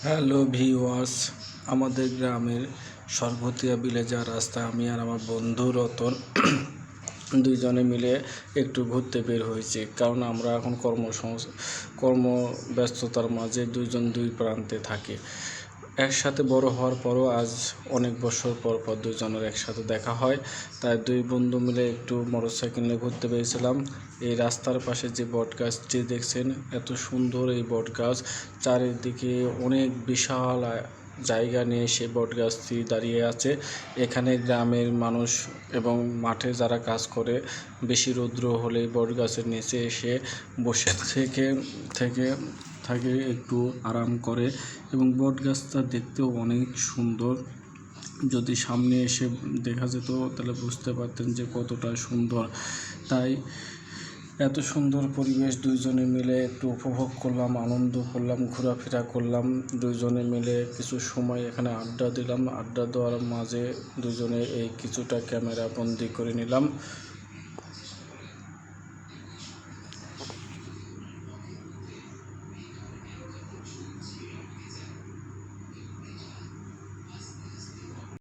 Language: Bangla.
হ্যালো ভিউয়ার্স, আমাদের গ্রামের সরবতিয়া বিলে যাওয়ার রাস্তা আমি আর আমার বন্ধু রতন দুইজনে মিলে একটু ঘুরতে বের হয়েছি। কারণ আমরা এখন কর্মব্যস্ততার মাঝে দুইজন দুই প্রান্তে থাকি। একসাথে বড় হওয়ার পরও আজ অনেক বছর পর দুইজনের একসাথে দেখা হয়। তাই দুই বন্ধু মিলে একটু মোটরসাইকেল নিয়ে ঘুরতে পেরেছিলাম। এই রাস্তার পাশে যে বটগাছটি দেখছেন, এত সুন্দর এই বটগাছ, চারিদিকে অনেক বিশাল জায়গা নিয়ে সে বটগাছটি দাঁড়িয়ে আছে। এখানে গ্রামের মানুষ এবং মাঠে যারা কাজ করে বেশি রৌদ্র হলে বটগাছের নিচে এসে বসে থেকে একটু আরাম করে এবং বটগাছটা দেখতেও অনেক সুন্দর। যদি সামনে এসে দেখা যেত তাহলে বুঝতে পারতেন যে কতটা সুন্দর। তাই এত সুন্দর পরিবেশ দুইজনে মিলে একটু উপভোগ করলাম, আনন্দ করলাম, ঘোরাফেরা করলাম। দুইজনে মিলে কিছু সময় এখানে আড্ডা দিলাম। আড্ডা দেওয়ার মাঝে দুজনে এই কিছুটা ক্যামেরা বন্দি করে নিলাম।